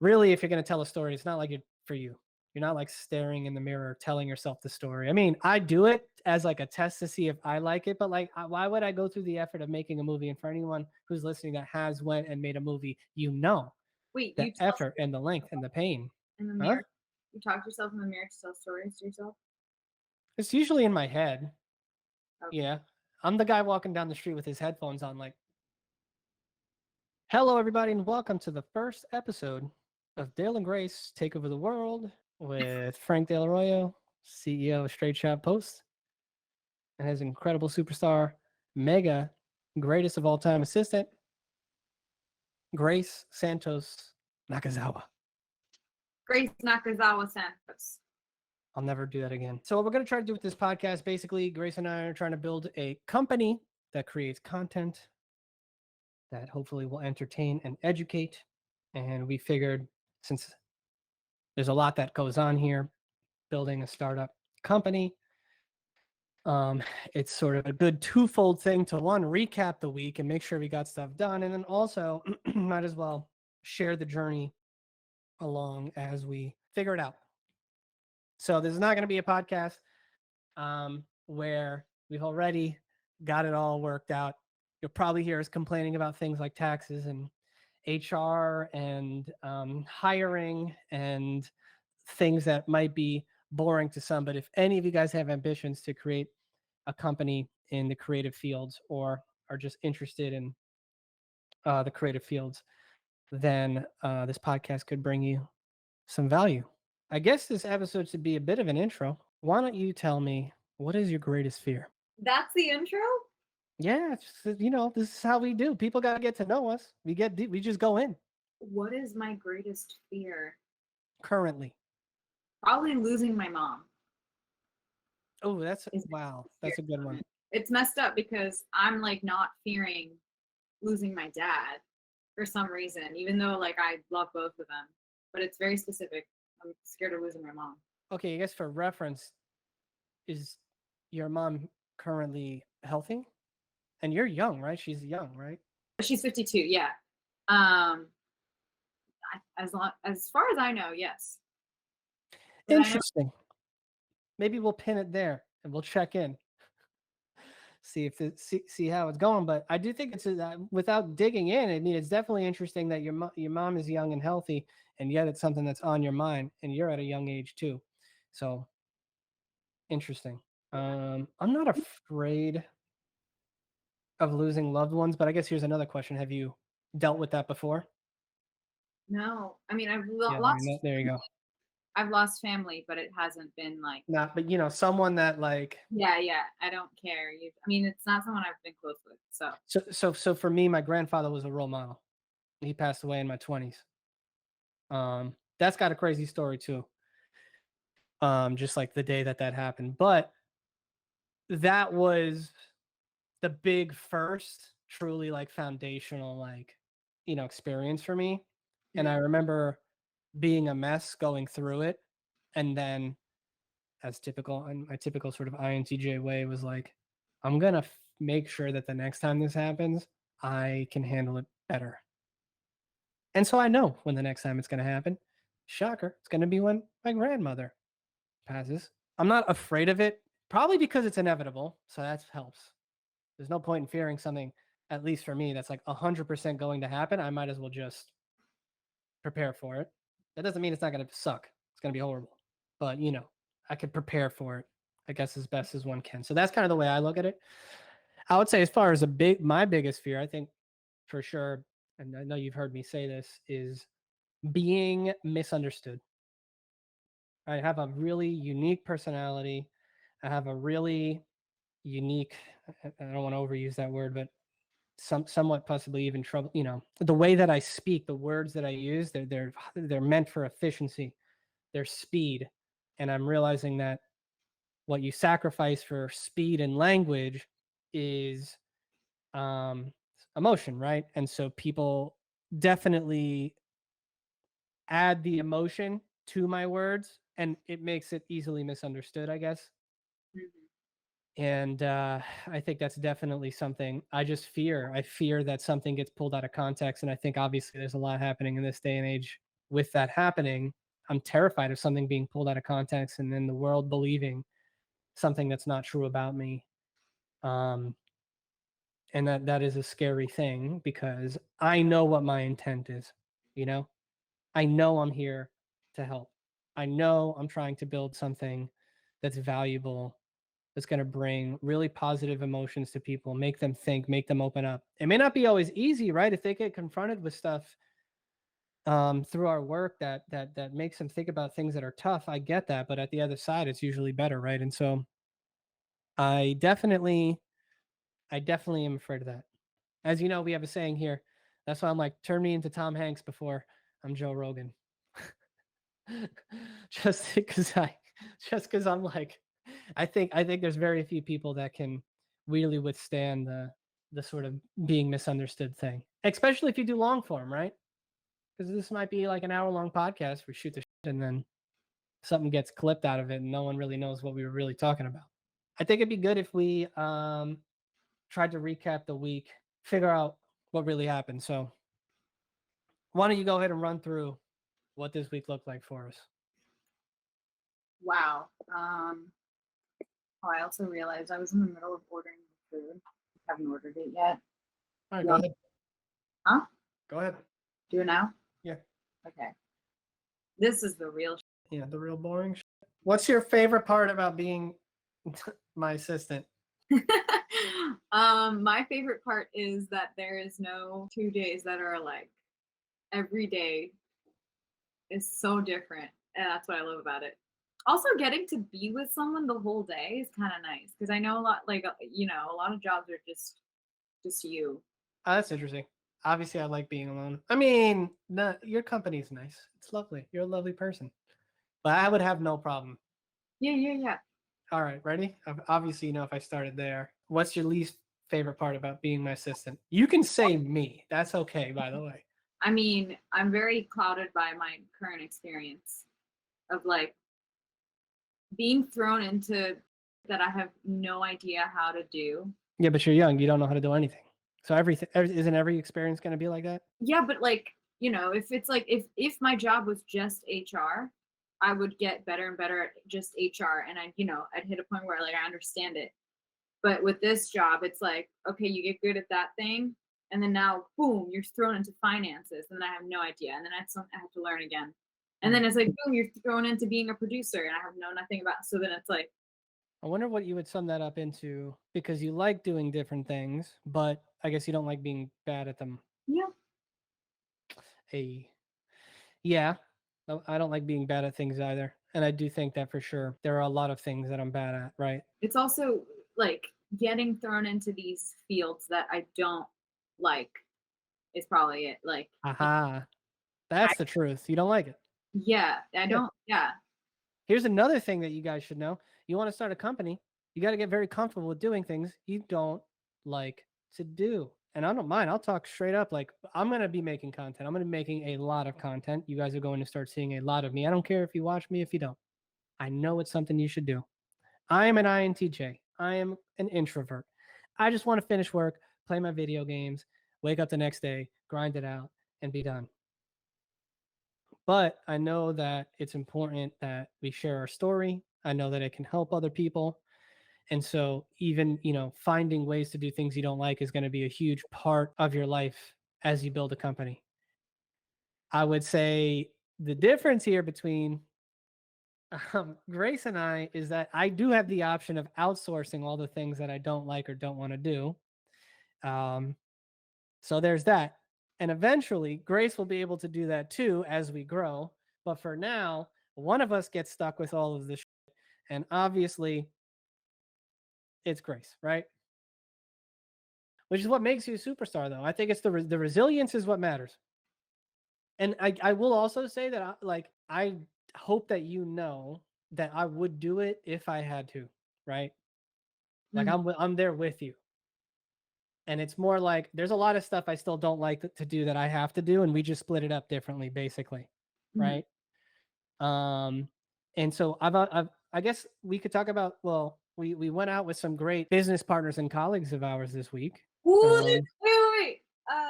really, if you're going to tell a story, it's not like it for you. You're not like staring in the mirror, telling yourself the story. I mean, I do it as like a test to see if I like it, but like, why would I go through the effort of making a movie? And for anyone who's listening that has went and made a movie, Wait, the you tell effort and the length and the pain. in the Huh? mirror? You talk to yourself in the mirror to tell stories to yourself? It's usually in my head. Okay. Yeah. I'm the guy walking down the street with his headphones on, like, hello, everybody, and welcome to the first episode of Dale and Grace Take Over the World with Frank Del Arroyo, CEO of Straight Shot Post, and his incredible superstar, mega greatest of all time assistant, Grace Santos Nakazawa. Grace Nakazawa Santos. I'll never do that again. So what we're going to try to do with this podcast, basically, Grace and I are trying to build a company that creates content that hopefully will entertain and educate. And we figured, since there's a lot that goes on here, building a startup company, it's sort of a good twofold thing to, one, recap the week and make sure we got stuff done, and then also might as well share the journey along as we figure it out. So this is not going to be a podcast where we've already got it all worked out. You'll probably hear us complaining about things like taxes and HR and hiring and things that might be boring to some. But if any of you guys have ambitions to create a company in the creative fields or are just interested in the creative fields, then this podcast could bring you some value. I guess this episode should be a bit of an intro. Why don't you tell me, what is your greatest fear? That's the intro? Yeah, this is how we do. People got to get to know us. We just go in. What is my greatest fear? Currently. Probably losing my mom. Oh, wow. That's a good one. It's messed up because I'm like not fearing losing my dad for some reason, even though like I love both of them, but it's very specific. I'm scared of losing my mom. Okay, I guess for reference, is your mom currently healthy? And you're young, right? She's young, right? She's 52, yeah. As far as I know, yes. But interesting. Maybe we'll pin it there and we'll check in, see how it's going. But I do think it's without digging in. I mean, it's definitely interesting that your mom is young and healthy, and yet it's something that's on your mind, and you're at a young age too. So interesting. I'm not afraid of losing loved ones, but I guess here's another question: have you dealt with that before? No, I mean I've lost. There you go. I've lost family, but it hasn't been like not. But someone that like. Yeah. I don't care. I mean, it's not someone I've been close with. So for me, my grandfather was a role model. He passed away in my 20s. That's got a crazy story too. Just like the day that happened, but that was the big first truly like foundational like experience for me. And I remember being a mess going through it, and then as typical in my typical sort of INTJ way was like, I'm gonna make sure that the next time this happens I can handle it better. And so I know when the next time it's going to happen. Shocker, it's going to be when my grandmother passes. I'm not afraid of it, probably because it's inevitable, so that helps. There's no point in fearing something, at least for me, that's like 100% going to happen. I might as well just prepare for it. That doesn't mean it's not going to suck. It's going to be horrible. But, I could prepare for it, I guess, as best as one can. So that's kind of the way I look at it. I would say as far as my biggest fear, I think for sure, and I know you've heard me say this, is being misunderstood. I have a really unique personality. I have a really unique, I don't want to overuse that word, but somewhat possibly even trouble, the way that I speak, the words that I use, they're meant for efficiency, they're speed. And I'm realizing that what you sacrifice for speed and language is emotion, right? And so people definitely add the emotion to my words, and it makes it easily misunderstood, I guess. Mm-hmm. And I think that's definitely something I just fear. I fear that something gets pulled out of context, and I think obviously there's a lot happening in this day and age with that happening, I'm terrified of something being pulled out of context and then the world believing something that's not true about me. And that is a scary thing because I know what my intent is, you know? I know I'm here to help. I know I'm trying to build something that's valuable, that's going to bring really positive emotions to people, make them think, make them open up. It may not be always easy, right? If they get confronted with stuff through our work that makes them think about things that are tough, I get that, but at the other side, it's usually better, right? And so I definitely am afraid of that. As you know, we have a saying here. That's why I'm like, turn me into Tom Hanks before I'm Joe Rogan. just because I'm like, I think there's very few people that can really withstand the sort of being misunderstood thing, especially if you do long form, right? Because this might be like an hour-long podcast. We shoot the shit and then something gets clipped out of it and no one really knows what we were really talking about. I think it'd be good if we tried to recap the week, figure out what really happened. So why don't you go ahead and run through what this week looked like for us? Wow. I also realized I was in the middle of ordering food. I haven't ordered it yet. All right, go ahead. Huh? Go ahead. Do it now? Yeah. Okay. This is the real Yeah, the real boring shit. What's your favorite part about being my assistant? My favorite part is that there is no 2 days that are like every day is so different. And that's what I love about it. Also, getting to be with someone the whole day is kind of nice because I know a lot, like, a lot of jobs are just you. Oh, that's interesting. Obviously, I like being alone. I mean, your company's nice. It's lovely. You're a lovely person. But I would have no problem. Yeah. All right, ready? Obviously, if I started there. What's your least favorite part about being my assistant? You can say me. That's okay, by the way. I mean, I'm very clouded by my current experience of like being thrown into that I have no idea how to do. Yeah, but you're young. You don't know how to do anything. So isn't every experience going to be like that? Yeah, but like, if it's like if my job was just HR, I would get better and better at just HR and I'd hit a point where like I understand it. But with this job, it's like, okay, you get good at that thing, and then now, boom, you're thrown into finances, and then I have no idea, and then I have to learn again. And then it's like, boom, you're thrown into being a producer, and I have nothing about. So then it's like, I wonder what you would sum that up into, because you like doing different things, but I guess you don't like being bad at them. yeah, Yeah, I don't like being bad at things either. And I do think that for sure there are a lot of things that I'm bad at, right? it's also like getting thrown into these fields that I don't like is probably it. Like, Aha. That's the truth. You don't like it. yeah, I don't. Yeah. Here's another thing that you guys should know. You want to start a company, you got to get very comfortable with doing things you don't like to do. And I don't mind. I'll talk straight up. Like, I'm going to be making content. I'm going to be making a lot of content. You guys are going to start seeing a lot of me. I don't care if you watch me, if you don't. I know it's something you should do. I am an INTJ. I am an introvert. I just want to finish work, play my video games, wake up the next day, grind it out, and be done. But I know that it's important that we share our story. I know that it can help other people. And so even, finding ways to do things you don't like is going to be a huge part of your life as you build a company. I would say the difference here between Grace and I is that I do have the option of outsourcing all the things that I don't like or don't want to do. So there's that. And eventually, Grace will be able to do that too as we grow. But for now, one of us gets stuck with all of this shit. And obviously, it's Grace, right? Which is what makes you a superstar, though. I think it's the resilience is what matters. And I will also say that I hope that you know that I would do it if I had to, right? Like I'm there with you. And it's more like there's a lot of stuff I still don't like to do that I have to do, and we just split it up differently, basically, right? And so I guess we could talk about. Well, we went out with some great business partners and colleagues of ours this week. Wait.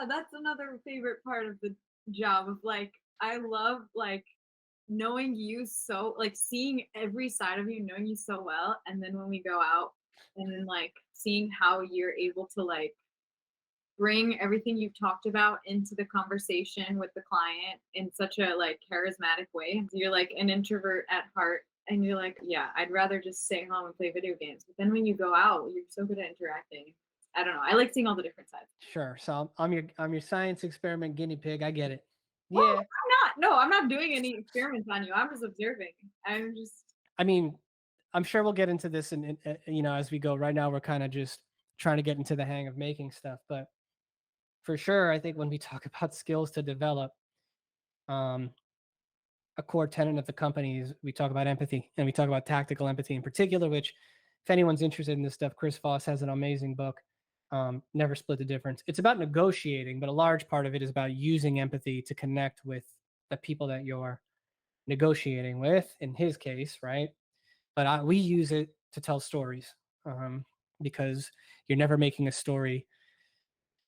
That's another favorite part of the job of like I love like knowing you so like seeing every side of you, knowing you so well, and then when we go out and then like seeing how you're able to like bring everything you've talked about into the conversation with the client in such a like charismatic way. You're like an introvert at heart and you're like, yeah, I'd rather just stay home and play video games. But then when you go out, you're so good at interacting. I don't know. I like seeing all the different sides. Sure. So I'm your science experiment guinea pig. I get it. Well, Yeah. I'm not. No, I'm not doing any experiments on you. I'm just observing. I'm just I mean, I'm sure we'll get into this as we go. Right now, we're kind of just trying to get into the hang of making stuff. But for sure, I think when we talk about skills to develop, um, a core tenet of the company is we talk about empathy and we talk about tactical empathy in particular, which if anyone's interested in this stuff, Chris Voss has an amazing book, Never Split the Difference. It's about negotiating, but a large part of it is about using empathy to connect with the people that you're negotiating with, in his case, right? But we use it to tell stories, because you're never making a story.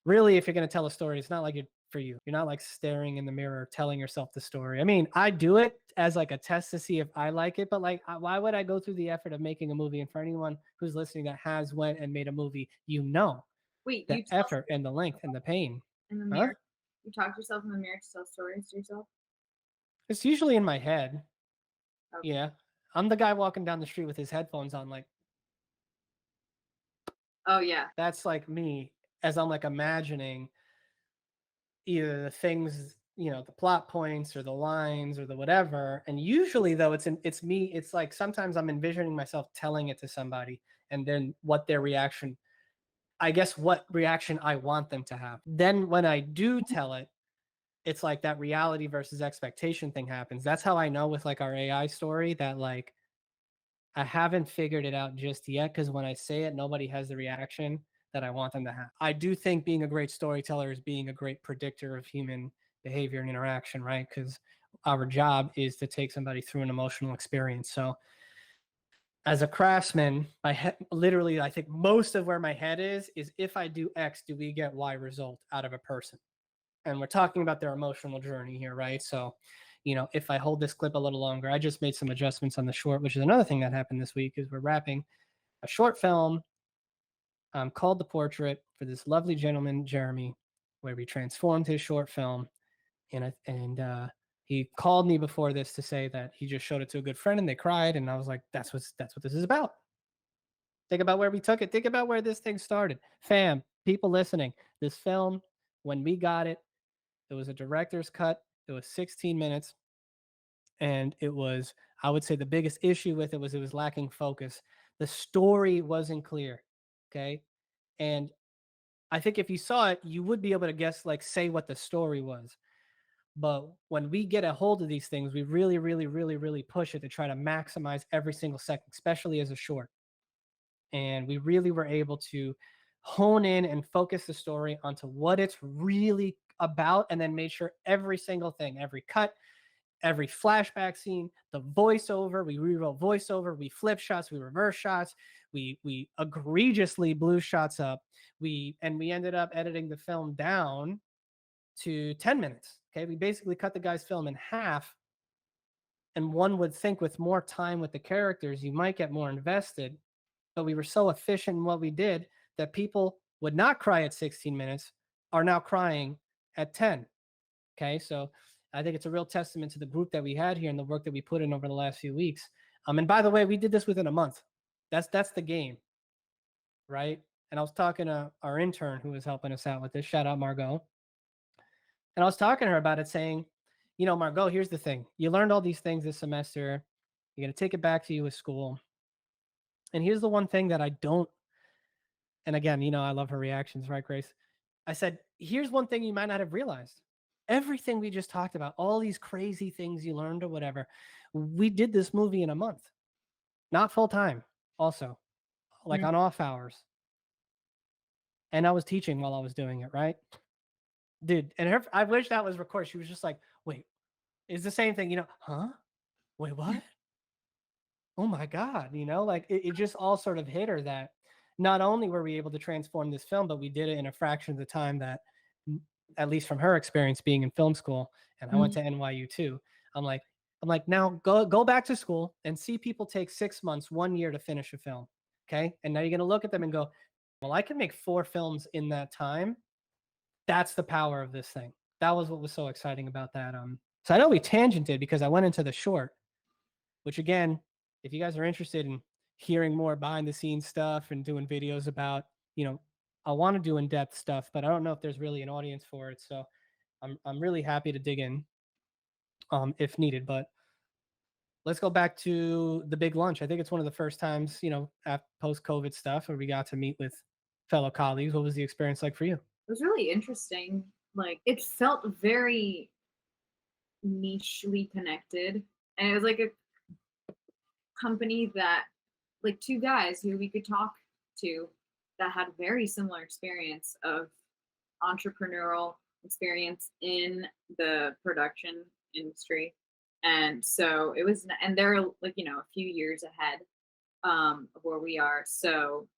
Really, if you're going to tell a story, it's not like it for you. You're not like staring in the mirror telling yourself the story. I mean, I do it as like a test to see if I like it, but like, why would I go through the effort of making a movie? And for anyone who's listening that has went and made a movie, wait, the you tell effort and the length and the pain. in the Huh? mirror. You talk to yourself in the mirror to tell stories to yourself. It's usually in my head. Okay. Yeah. I'm the guy walking down the street with his headphones on, like, Oh yeah. that's like me as I'm like imagining either the things, the plot points or the lines or the whatever. And usually though, it's me. It's like sometimes I'm envisioning myself telling it to somebody and then what their reaction, I guess what reaction I want them to have. Then when I do tell it, it's like that reality versus expectation thing happens. That's how I know with like our AI story that like I haven't figured it out just yet because when I say it, nobody has the reaction that I want them to have. I do think being a great storyteller is being a great predictor of human behavior and interaction, right? Because our job is to take somebody through an emotional experience. So, as a craftsman, literally, I think most of where my head is if I do X, do we get Y result out of a person? And we're talking about their emotional journey here, right? So, if I hold this clip a little longer, I just made some adjustments on the short, which is another thing that happened this week is we're wrapping a short film called The Portrait for this lovely gentleman, Jeremy, where we transformed his short film. And he called me before this to say that he just showed it to a good friend and they cried. And I was like, that's what this is about. Think about where we took it. Think about where this thing started. Fam, people listening, this film, when we got it, it was a director's cut. It was 16 minutes. And I would say the biggest issue with it was lacking focus. The story wasn't clear. Okay. And I think if you saw it, you would be able to guess, like, say what the story was. But when we get a hold of these things, we really, really, really, really push it to try to maximize every single second, especially as a short. And we really were able to hone in and focus the story onto what it's really about, and then made sure every single thing, every cut, every flashback scene, the voiceover, we rewrote voiceover, we flip shots, we reverse shots, we egregiously blew shots up. We ended up editing the film down to 10 minutes. Okay. We basically cut the guy's film in half. And one would think with more time with the characters, you might get more invested. But we were so efficient in what we did that people would not cry at 16 minutes, are now crying at 10. Okay, so I think it's a real testament to the group that we had here and the work that we put in over the last few weeks. And by the way, we did this within a month. That's the game, right? And I was talking to our intern who was helping us out with this. Shout out Margot. And I was talking to her about it, saying, Margot, here's the thing: you learned all these things this semester. You're gonna take it back to you with school. And here's the one thing that I don't. And again, I love her reactions, right, Grace? I said, here's one thing you might not have realized. Everything we just talked about, all these crazy things you learned or whatever, we did this movie in a month, not full time, also, like Mm. on off hours. And I was teaching while I was doing it, right? Dude, and I wish that was recorded. She was just like, wait, it's the same thing, huh? Wait, what? Oh my God, like it just all sort of hit her that not only were we able to transform this film, but we did it in a fraction of the time that at least from her experience being in film school, and I went to NYU too. I'm like, now go back to school and see people take 6 months, 1 year to finish a film. Okay. And now you're gonna look at them and go, well, I can make 4 films in that time. That's the power of this thing. That was what was so exciting about that. So I know we tangented because I went into the short, which again, if you guys are interested in hearing more behind the scenes stuff and doing videos about, I want to do in-depth stuff, but I don't know if there's really an audience for it. So I'm really happy to dig in if needed. But let's go back to the big lunch. I think it's one of the first times, post-COVID stuff where we got to meet with fellow colleagues. What was the experience like for you? It was really interesting. Like, it felt very nichely connected, and it was like a company that, like, 2 guys who we could talk to that had very similar experience of entrepreneurial experience in the production industry. And so it was, and they're like, a few years ahead of where we are. So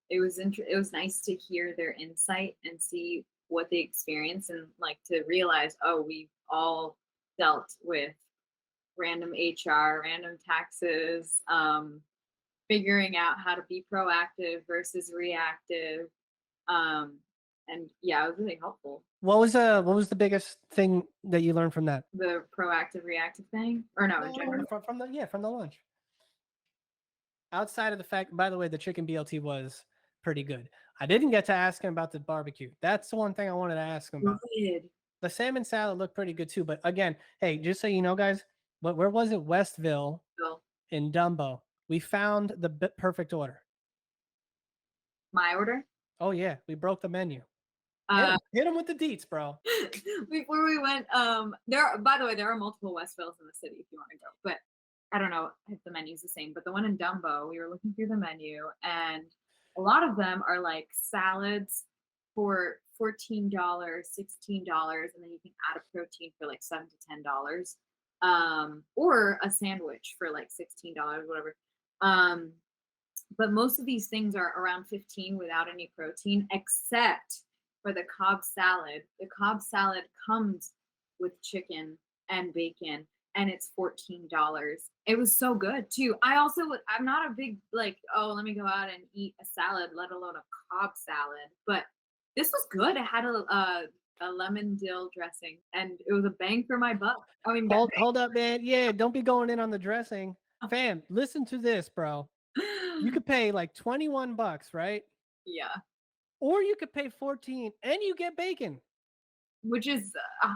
it was nice to hear their insight and see what they experience, and like to realize, oh, we've all dealt with random HR, random taxes, figuring out how to be proactive versus reactive. And yeah, it was really helpful. What was the biggest thing that you learned from that? The proactive reactive thing, or no, in general. From the lunch. Outside of the fact, by the way, the chicken BLT was pretty good. I didn't get to ask him about the barbecue. That's the one thing I wanted to ask him about. Good. The salmon salad looked pretty good too. But again, hey, just so you know, guys, where was it? Westville in Dumbo. We found the perfect order. My order? Oh yeah, we broke the menu. Hit him with the deets, bro. Before we went, by the way, there are multiple Westvilles in the city if you want to go, but I don't know if the menu's the same. But the one in Dumbo, we were looking through the menu, and a lot of them are like salads for $14, $16, and then you can add a protein for like $7 to $10, or a sandwich for like $16, whatever. But most of these things are around 15 without any protein, except for the Cobb salad. The Cobb salad comes with chicken and bacon, and it's $14. It was so good too. I'm not a big like, oh, let me go out and eat a salad, let alone a Cobb salad. But this was good. It had a lemon dill dressing, and it was a bang for my buck. I mean, hold up, man. Yeah, don't be going in on the dressing, fam. Listen to this, bro. You could pay like $21, right? Yeah. Or you could pay 14 and you get bacon, which is a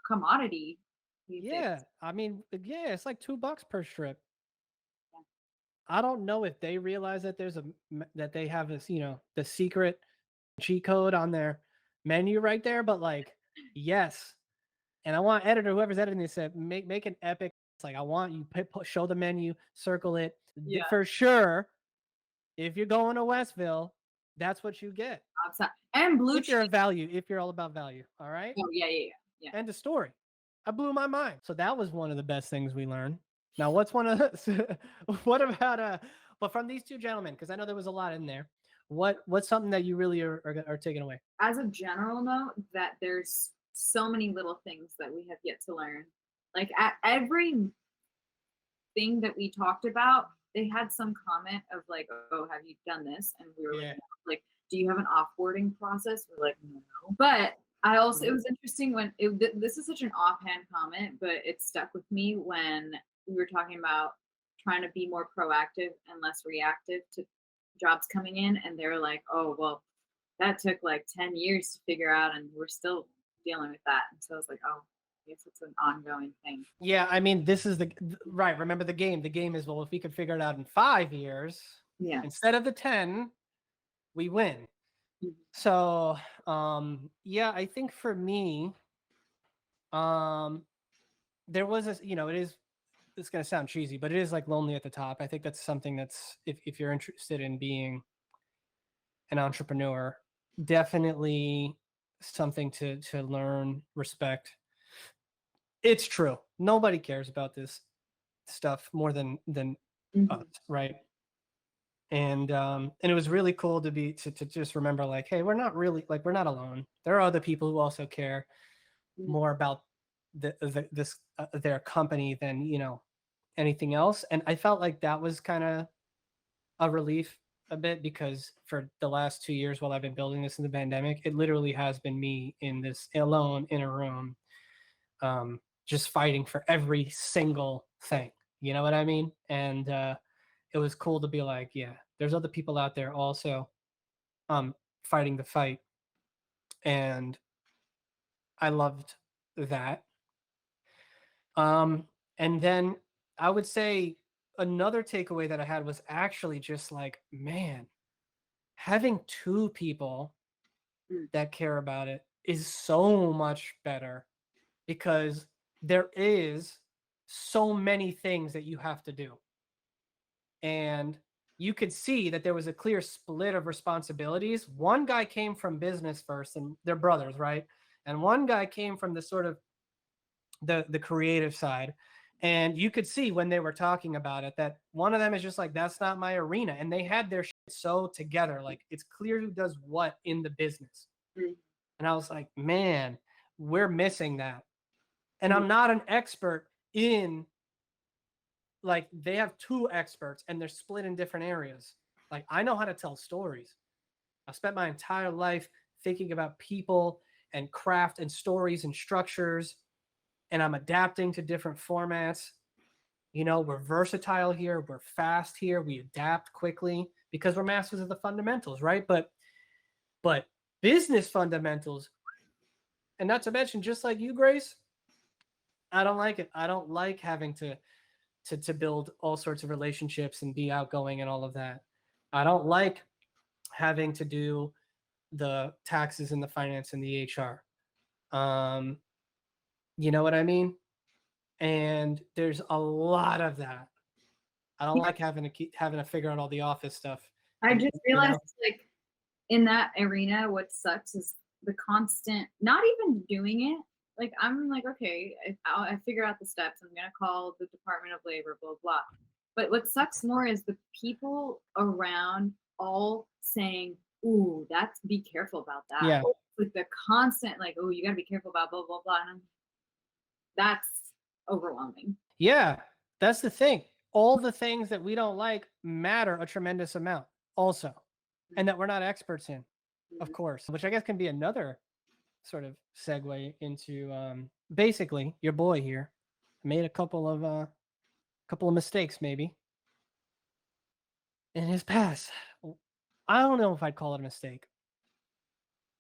commodity. Yeah, I mean, yeah, it's like $2 per strip. Yeah. I don't know if they realize that that they have this, the secret cheat code on their menu right there, but like, yes. And I want whoever's editing this said, make an epic. It's like, I want you show the menu, circle it. Yeah. For sure. If you're going to Westville, that's what you get. And blue. If you're all about value. All right. Oh yeah. End of story. I blew my mind. So that was one of the best things we learned. Now, what's one of what about but from these 2 gentlemen, because I know there was a lot in there. What's something that you really are taking away? As a general note, that there's so many little things that we have yet to learn. Like at every thing that we talked about, they had some comment of like, oh, have you done this? And we were like, do you have an offboarding process? We're like, no. But I also, it was interesting when this is such an offhand comment, but it stuck with me when we were talking about trying to be more proactive and less reactive to jobs coming in. And they were like, oh, well, that took like 10 years to figure out, and we're still dealing with that. And so I was like, oh, I guess it's an ongoing thing. Yeah, I mean, this is right. Remember the game. The game is, well, if we could figure it out in 5 years, instead of the 10, we win. Mm-hmm. So, yeah, I think for me, there was it's going to sound cheesy, but it is like lonely at the top. I think that's something that's, if you're interested in being an entrepreneur, definitely something to learn, respect. It's true. Nobody cares about this stuff more than us, right? And it was really cool to be to just remember like, hey, we're not really like we're not alone. There are other people who also care Mm. more about their company than anything else. And I felt like that was kind of a relief a bit, because for the last 2 years while I've been building this in the pandemic, it literally has been me in this alone in a room, just fighting for every single thing. You know what I mean? And it was cool to be like, yeah, there's other people out there also fighting the fight. And I loved that. And then I would say another takeaway that I had was actually just like, man, having two people Mm. that care about it is so much better, because there is so many things that you have to do. And you could see that there was a clear split of responsibilities. One guy came from business first, and they're brothers, right? And one guy came from the sort of the creative side. And you could see when they were talking about it that one of them is just like, that's not my arena. And they had their shit so together, like it's clear who does what in the business. Mm. And I was like, man, we're missing that. And Mm. I'm not an expert in, like, they have two experts and they're split in different areas. Like, I know how to tell stories. I spent my entire life thinking about people and craft and stories and structures, and I'm adapting to different formats. We're versatile here, we're fast here, we adapt quickly because we're masters of the fundamentals, right? But business fundamentals, and not to mention, just like you, Grace, I don't like it. I don't like having to build all sorts of relationships and be outgoing and all of that. I don't like having to do the taxes and the finance and the HR. Um, you know what I mean? And there's a lot of that. I don't like having to figure out all the office stuff. I And just realized, like, in that arena, what sucks is the constant, not even doing it. Like, I'm like, okay, I figure out the steps. I'm gonna call the Department of Labor, blah blah. But what sucks more is the people around all saying, "Ooh, that's be careful about that." yeah, Like the constant, like, "Oh, you gotta be careful about blah blah blah," and that's overwhelming. yeah, that's the thing. All the things that we don't like matter a tremendous amount, also, and that we're not experts in, of Mhm. course, which I guess can be another sort of segue into basically your boy here made a couple of mistakes maybe in his past. I don't know if I'd call it a mistake,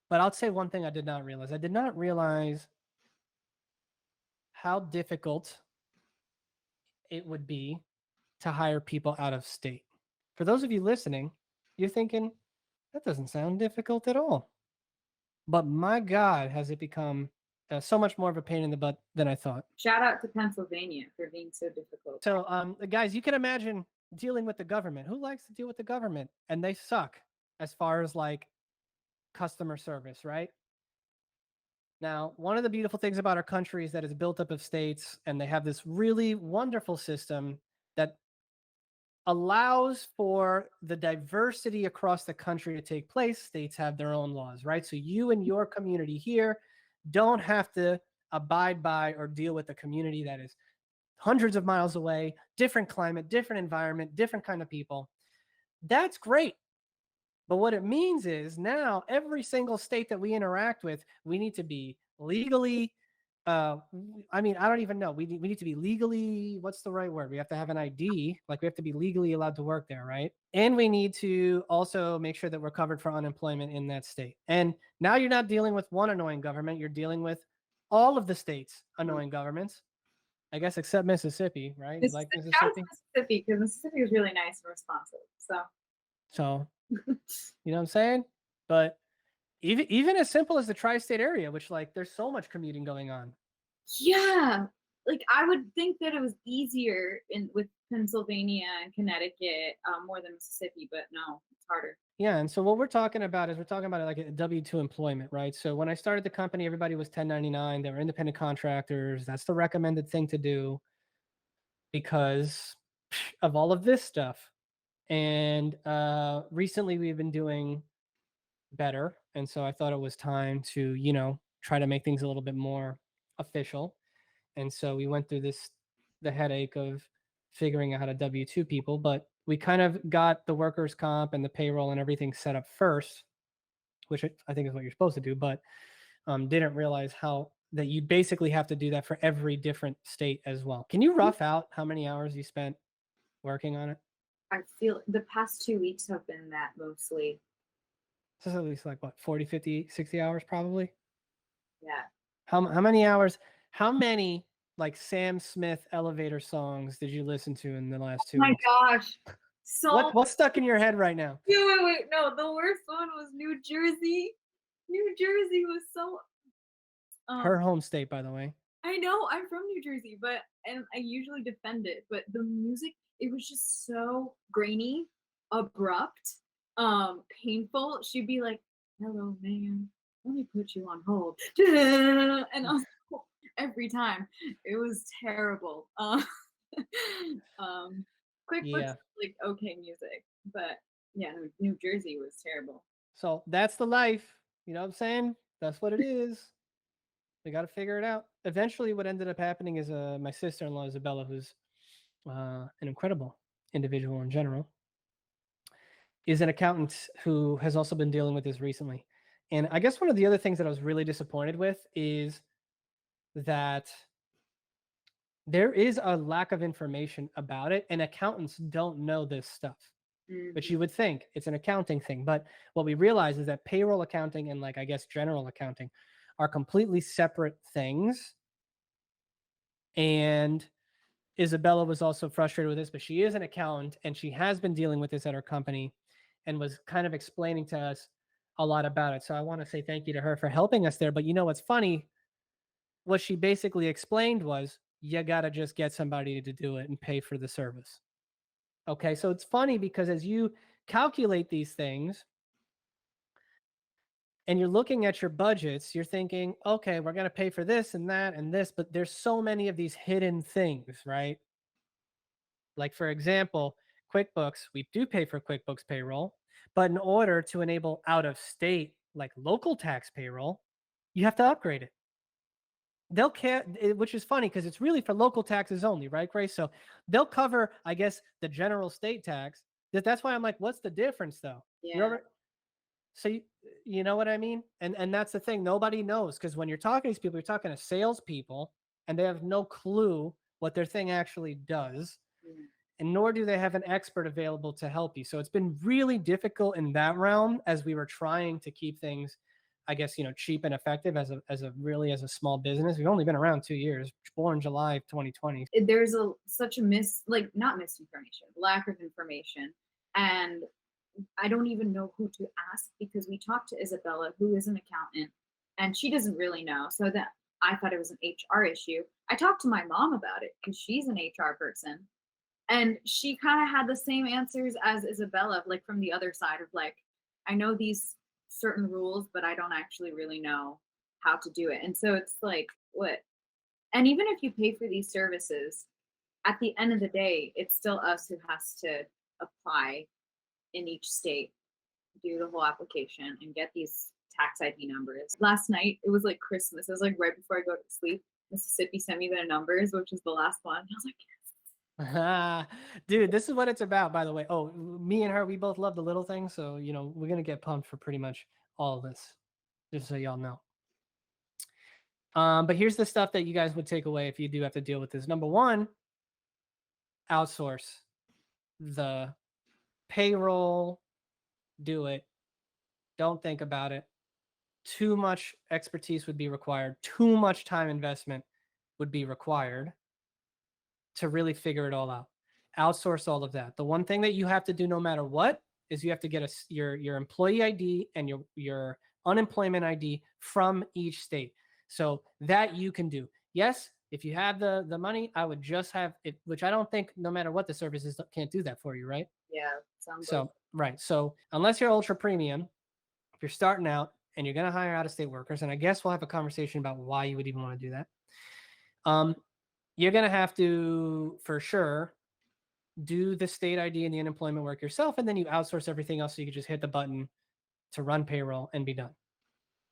but I'll say one thing I did not realize. I did not realize how difficult it would be to hire people out of state. For those of you listening, you're thinking, that doesn't sound difficult at all. But my God, has it become so much more of a pain in the butt than I thought. Shout out to Pennsylvania for being so difficult. So, guys, you can imagine dealing with the government. Who likes to deal with the government? And they suck as far as like customer service, right? Now, one of the beautiful things about our country is that it's built up of states, and they have this really wonderful system that allows for the diversity across the country to take place. States have their own laws, right? So you and your community here don't have to abide by or deal with a community that is hundreds of miles away, different climate, different environment, different kind of people. That's great. But what it means is now every single state that we interact with, we need to be legally, I mean, I don't even know. We need to be legally, what's the right word? We have to have an ID, like we have to be legally allowed to work there, right? And we need to also make sure that we're covered for unemployment in that state. And now you're not dealing with one annoying government, you're dealing with all of the states' annoying governments. I guess except Mississippi, right? You like Shout out to Mississippi? Mississippi because Mississippi is really nice and responsive. So So, you know what I'm saying? But even as simple as the tri-state area, which like there's so much commuting going on. yeah, like I would think that it was easier in with Pennsylvania and Connecticut more than Mississippi, but no, it's harder. Yeah, and so what we're talking about is we're talking about like a W-2 employment, right? So when I started the company, everybody was 1099. They were independent contractors. That's the recommended thing to do because of all of this stuff. And recently we've been doing better. And so I thought it was time to, try to make things a little bit more official. And so we went through the headache of figuring out how to W-2 people, but we kind of got the workers' comp and the payroll and everything set up first, which I think is what you're supposed to do, but didn't realize how that you basically have to do that for every different state as well. Can you rough out how many hours you spent working on it? I feel the past 2 weeks have been that mostly. This is at least like what, 40, 50, 60 hours probably? Yeah. How many hours, how many like Sam Smith elevator songs did you listen to in the last 2 My weeks? gosh. So What's stuck in your head right now? wait. No, the worst one was New Jersey. New Jersey was so Her home state, by the way. I know I'm from New Jersey, and I usually defend it, but the music, it was just so grainy, abrupt, painful. She'd be like, "Hello, man, let me put you on hold," and every time it was terrible. Um, QuickBooks Yeah. like okay music, but yeah, New Jersey was terrible. So that's the life. You know what I'm saying? That's what it is. We got to figure it out. Eventually, what ended up happening is my sister-in-law, Isabella, who's an incredible individual in general, is an accountant who has also been dealing with this recently. And I guess one of the other things that I was really disappointed with is that there is a lack of information about it, and accountants don't know this stuff. But you would think it's an accounting thing. But what we realize is that payroll accounting and, like, I guess general accounting are completely separate things. And Isabella was also frustrated with this, but she is an accountant and she has been dealing with this at her company and was kind of explaining to us a lot about it. So I want to say thank you to her for helping us there. But you know what's funny? What she basically explained was you got to just get somebody to do it and pay for the service. Okay, so it's funny because as you calculate these things and you're looking at your budgets, you're thinking, okay, we're going to pay for this and that and this, but there's so many of these hidden things, right? Like, for example, QuickBooks, we do pay for QuickBooks payroll, but in order to enable out of state, like local tax payroll, you have to upgrade it. They'll care, which is funny because it's really for local taxes only, right, Grace? So they'll cover, I guess, the general state tax. That's why I'm like, what's the difference though? Yeah. So you know what I mean? And that's the thing. Nobody knows because when you're talking to these people, you're talking to salespeople and they have no clue what their thing actually does. And nor do they have an expert available to help you. So it's been really difficult in that realm as we were trying to keep things, I guess, cheap and effective as a small business. We've only been around 2 years, born July 2020. There's such a not misinformation, lack of information. And I don't even know who to ask because we talked to Isabella, who is an accountant, and she doesn't really know. So that I thought it was an HR issue. I talked to my mom about it because she's an HR person. And she kind of had the same answers as Isabella, like from the other side of like, I know these certain rules, but I don't actually really know how to do it. And so it's like, what? And even if you pay for these services, at the end of the day, it's still us who has to apply in each state, do the whole application, and get these tax ID numbers. Last night, it was like Christmas. It was like right before I go to sleep. Mississippi sent me their numbers, which is the last one. I was like, Dude, this is what it's about, by the way. Oh, me and her, we both love the little things. So, we're going to get pumped for pretty much all of this, just so y'all know. But here's the stuff that you guys would take away if you do have to deal with this. Number one, outsource the payroll, do it. Don't think about it. Too much expertise would be required. Too much time investment would be required to really figure it all out. Outsource all of that. The one thing that you have to do no matter what is you have to get your employee ID and your unemployment ID from each state. So that you can do. Yes, if you have the money, I would just have it, which I don't think no matter what the service is, can't do that for you, right? yeah, sounds So, right. So unless you're ultra premium, if you're starting out and you're going to hire out of state workers, and I guess we'll have a conversation about why you would even want to do that. You're going to have to, for sure, do the state ID and the unemployment work yourself, and then you outsource everything else so you can just hit the button to run payroll and be done.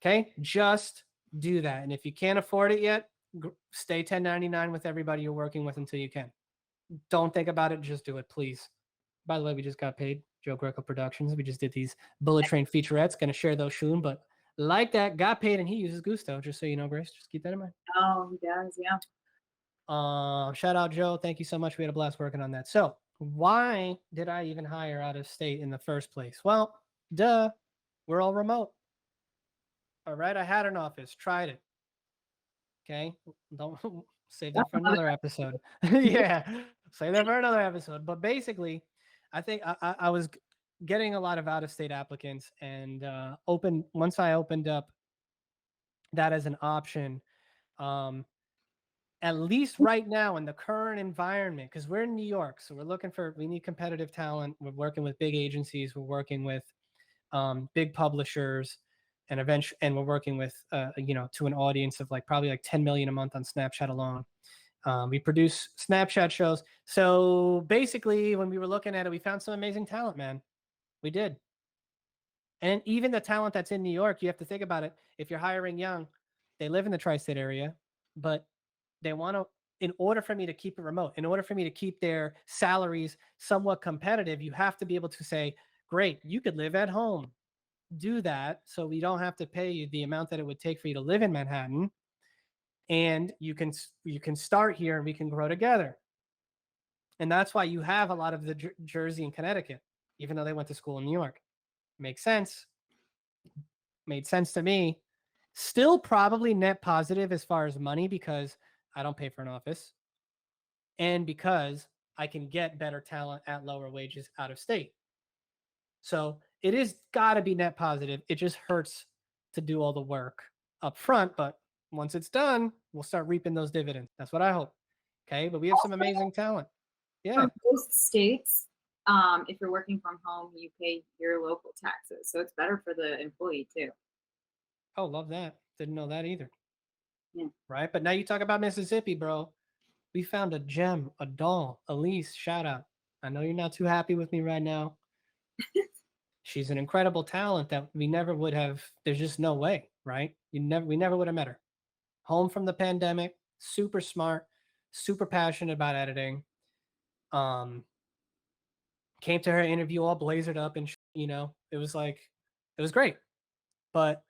Okay, just do that. And if you can't afford it yet, stay 1099 with everybody you're working with until you can. Don't think about it, just do it, please. By the way, we just got paid. Joe Greco Productions. We just did these bullet train featurettes. Gonna share those soon, but like that, got paid, and he uses Gusto. Just so you know, Grace. Just keep that in mind. Oh, he does, yeah. Shout out Joe. Thank you so much. We had a blast working on that. So why did I even hire out of state in the first place? Well, duh, we're all remote. All right, I had an office, tried it. Okay, don't save that for another episode. Yeah, save that for another episode. But basically, I think I was getting a lot of out of state applicants, and once I opened up that as an option, at least right now in the current environment, because we're in New York, so we need competitive talent. We're working with big agencies. We're working with big publishers, and we're working with to an audience of probably 10 million a month on Snapchat alone. We produce Snapchat shows. So basically, when we were looking at it, we found some amazing talent, man. We did. And even the talent that's in New York, you have to think about it. If you're hiring young, they live in the tri-state area, but they want to, in order for me to keep it remote, in order for me to keep their salaries somewhat competitive, you have to be able to say, great, you could live at home. Do that so we don't have to pay you the amount that it would take for you to live in Manhattan, and you can start here and we can grow together. And that's why you have a lot of the Jersey and Connecticut, even though they went to school in New York. Makes sense. Made sense to me. Still probably net positive as far as money, because I don't pay for an office, and because I can get better talent at lower wages out of state. So it is got to be net positive. It just hurts to do all the work up front, but once it's done, we'll start reaping those dividends. That's what I hope. Okay, but we have some amazing talent. Yeah. For most states, if you're working from home, you pay your local taxes, so it's better for the employee too. Oh, love that. Didn't know that either. Yeah. Right, but now you talk about Mississippi, bro. We found a gem, a doll. Elise, shout out. I know you're not too happy with me right now. She's an incredible talent that we never would have. There's just no way, right? We never would have met her. Home from the pandemic, super smart, super passionate about editing. Came to her interview all blazered up, and it was great. But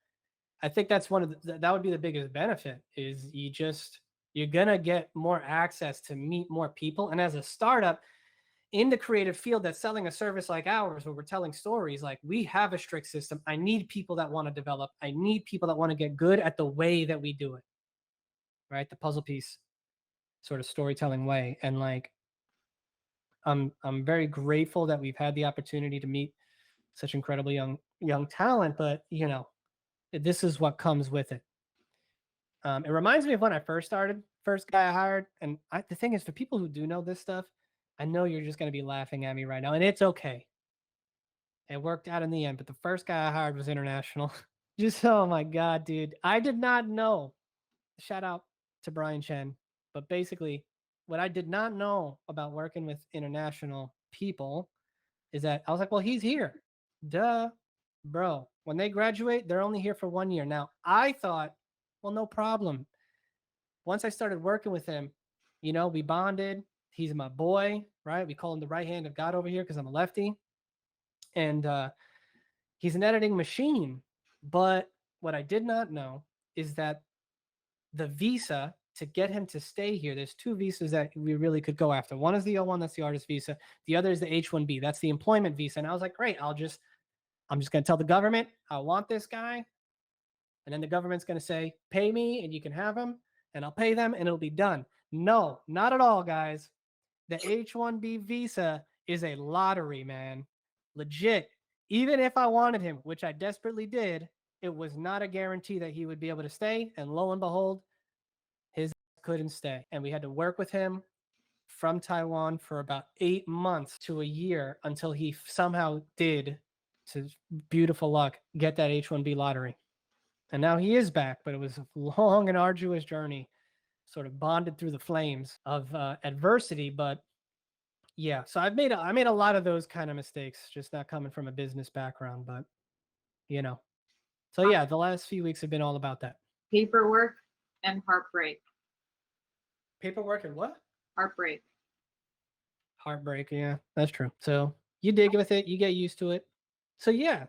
I think that's that would be the biggest benefit, is you're gonna get more access to meet more people. And as a startup in the creative field that's selling a service like ours, where we're telling stories, we have a strict system. I need people that want to develop. I need people that want to get good at the way that we do it, right? The puzzle piece sort of storytelling way. And I'm very grateful that we've had the opportunity to meet such incredible young talent, but this is what comes with it. It reminds me of when I first started. First guy I hired, and the thing is, for people who do know this stuff, I know you're just going to be laughing at me right now, and it's okay. It worked out in the end, but the first guy I hired was international. Oh my God, dude. I did not know. Shout out to Brian Chen. But basically, what I did not know about working with international people is that I was like, well, he's here. Duh. Bro, when they graduate, they're only here for 1 year. Now, I thought, well, no problem. Once I started working with him, we bonded. He's my boy, right? We call him the right hand of God over here because I'm a lefty. And he's an editing machine. But what I did not know is that the visa to get him to stay here, there's two visas that we really could go after. One is the O1, that's the artist visa. The other is the H-1B, that's the employment visa. And I was like, great, I'm just going to tell the government I want this guy. And then the government's going to say, pay me and you can have him, and I'll pay them and it'll be done. No, not at all, guys. The H-1B visa is a lottery, man. Legit. Even if I wanted him, which I desperately did, it was not a guarantee that he would be able to stay. And lo and behold, his couldn't stay. And we had to work with him from Taiwan for about 8 months to a year until he somehow did, to beautiful luck, get that H-1B lottery. And now he is back, but it was a long and arduous journey, sort of bonded through the flames of adversity. But Yeah, so I made a lot of those kind of mistakes, just not coming from a business background, but you know. So yeah, the last few weeks have been all about that. Paperwork and heartbreak. Paperwork and what? Heartbreak. Heartbreak, yeah, that's true. So you dig with it, you get used to it. So yeah,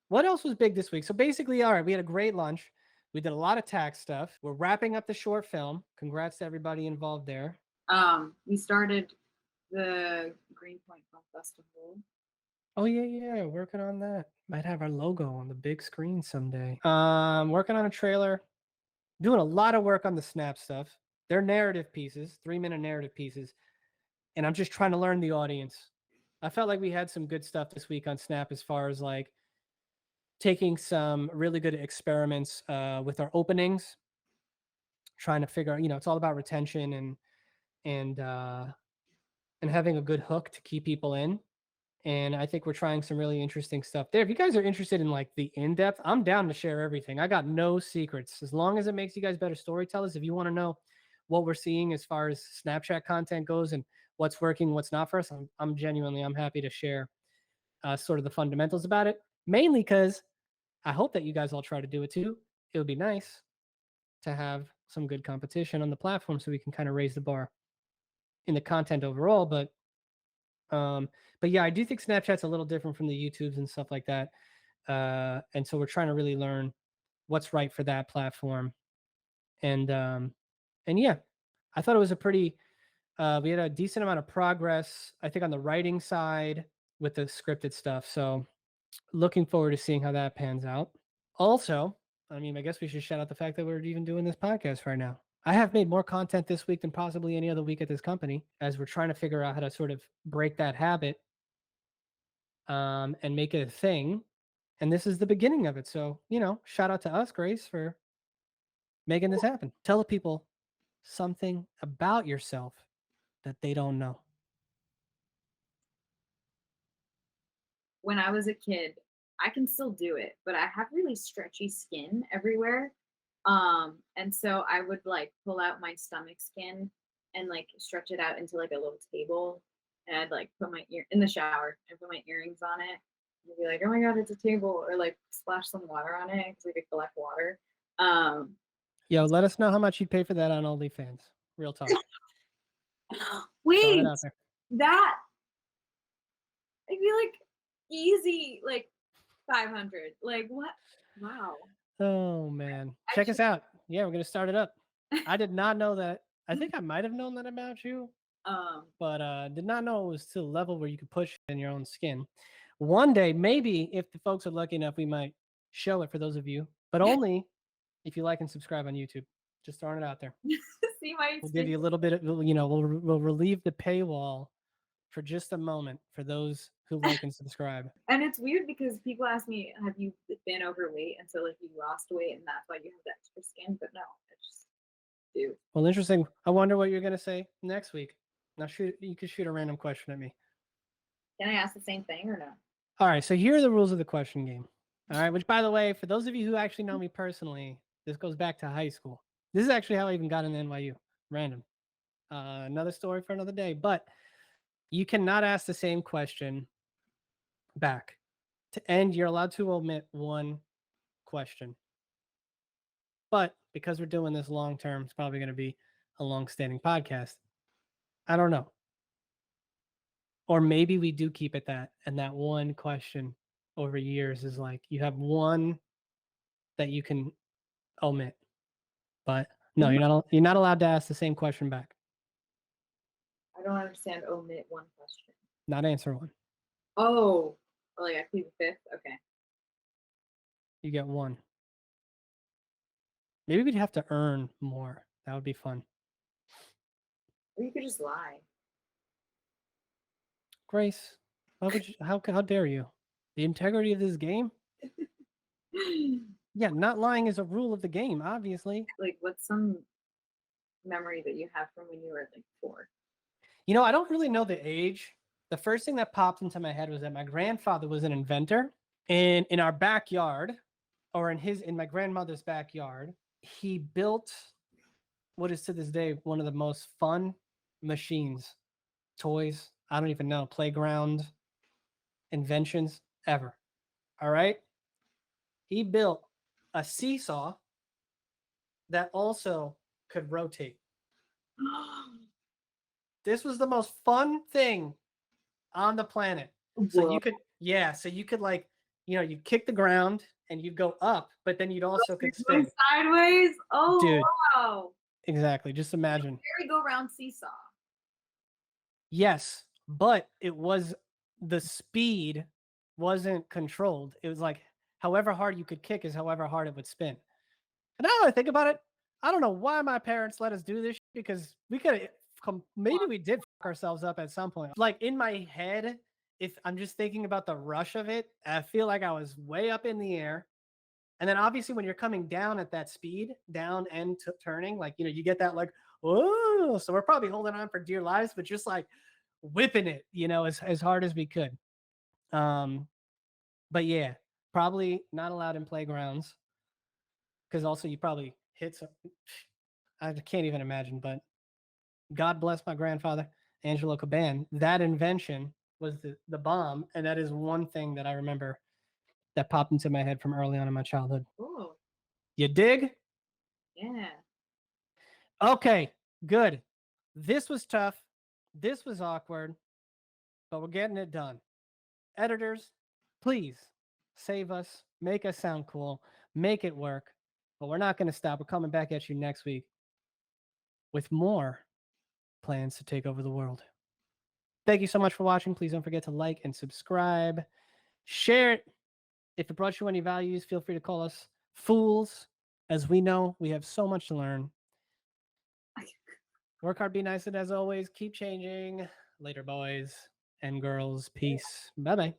what else was big this week? So basically, all right, we had a great lunch. We did a lot of tax stuff. We're wrapping up the short film. Congrats to everybody involved there. We started the Greenpoint Film Festival. Oh yeah, working on that. Might have our logo on the big screen someday. Working on a trailer. Doing a lot of work on the Snap stuff. They're narrative pieces, 3-minute narrative pieces. And I'm just trying to learn the audience. I felt like we had some good stuff this week on Snap as far as like taking some really good experiments with our openings, trying to figure out, it's all about retention and having a good hook to keep people in. And I think we're trying some really interesting stuff there. If you guys are interested in like the in-depth, I'm down to share everything. I got no secrets. As long as it makes you guys better storytellers, if you want to know what we're seeing as far as Snapchat content goes and what's working, what's not for us, I'm happy to share sort of the fundamentals about it. Mainly because I hope that you guys all try to do it too. It would be nice to have some good competition on the platform so we can kind of raise the bar in the content overall. But yeah, I do think Snapchat's a little different from the YouTubes and stuff like that. And so we're trying to really learn what's right for that platform. And yeah, I thought it was a pretty we had a decent amount of progress, I think, on the writing side with the scripted stuff. So looking forward to seeing how that pans out. Also, I mean, I guess we should shout out the fact that we're even doing this podcast right now. I have made more content this week than possibly any other week at this company as we're trying to figure out how to sort of break that habit and make it a thing. And this is the beginning of it. So, shout out to us, Grace, for making this happen. Tell the people something about yourself that they don't know. When I was a kid, I can still do it, but I have really stretchy skin everywhere. And so I would like pull out my stomach skin and like stretch it out into like a little table. And I'd like put my ear in the shower and put my earrings on it. And be like, oh my God, it's a table, or like splash some water on it because we could collect water. Yo, let us know how much you'd pay for that on OnlyFans. Real talk. Wait, that I feel like easy, like 500. Like what? Wow. Oh man, check us out. Yeah, we're gonna start it up. I did not know that. I think I might have known that about you, but did not know it was to the level where you could push in your own skin. One day, maybe if the folks are lucky enough, we might show it for those of you, but only if you like and subscribe on YouTube. Just throwing it out there. See my We'll give you a little bit of, we'll relieve the paywall for just a moment for those who like and subscribe. And it's weird because people ask me, have you been overweight? And so like you lost weight and that's why you have the extra skin, but no, I just do. Well, interesting. I wonder what you're going to say next week. Now you could shoot a random question at me. Can I ask the same thing or no? All right, so here are the rules of the question game. All right, which by the way, for those of you who actually know me personally, this goes back to high school. This is actually how I even got into NYU. Random. Another story for another day, but you cannot ask the same question back. To end, you're allowed to omit one question. But because we're doing this long term, it's probably going to be a long-standing podcast. I don't know. Or maybe we do keep it that, and that one question over years is like you have one that you can omit. But no, you're not allowed to ask the same question back. I don't understand omit one question. Not answer one. Oh, like I plead the fifth? Okay. You get one. Maybe we'd have to earn more. That would be fun. Or you could just lie. Grace, how dare you? The integrity of this game? Yeah, not lying is a rule of the game, obviously. Like, what's some memory that you have from when you were like 4? I don't really know the age. The first thing that popped into my head was that my grandfather was an inventor, and in our backyard, or in my grandmother's backyard, he built what is to this day one of the most fun machines, toys I don't even know, playground inventions ever. All right. He built a seesaw that also could rotate. This was the most fun thing on the planet. So Whoa. you could, yeah, so you could like, you kick the ground and you'd go up, but then you'd also could spin. Sideways. Oh, Dude, wow. exactly. Just imagine. Merry-go-round seesaw. Yes, but the speed wasn't controlled. It was like however hard you could kick is however hard it would spin. And now that I think about it, I don't know why my parents let us do this because we could maybe we did fuck ourselves up at some point. Like in my head, if I'm just thinking about the rush of it, I feel like I was way up in the air. And then obviously when you're coming down at that speed, down and turning, like, you get that like, oh, so we're probably holding on for dear lives, but just like whipping it, as hard as we could. But yeah, probably not allowed in playgrounds because also you probably hit some. I can't even imagine, but God bless my grandfather, Angelo Caban. That invention was the bomb. And that is one thing that I remember that popped into my head from early on in my childhood. Ooh. You dig? Yeah. Okay, good. This was tough. This was awkward, but we're getting it done. Editors, please save us, make us sound cool, make it work. But we're not going to stop. We're coming back at you next week with more plans to take over the world. Thank you so much for watching. Please don't forget to like and subscribe. Share it. If it brought you any values, feel free to call us fools. As we know, we have so much to learn. Work hard, be nice, and as always, keep changing. Later, boys and girls. Peace. Bye-bye.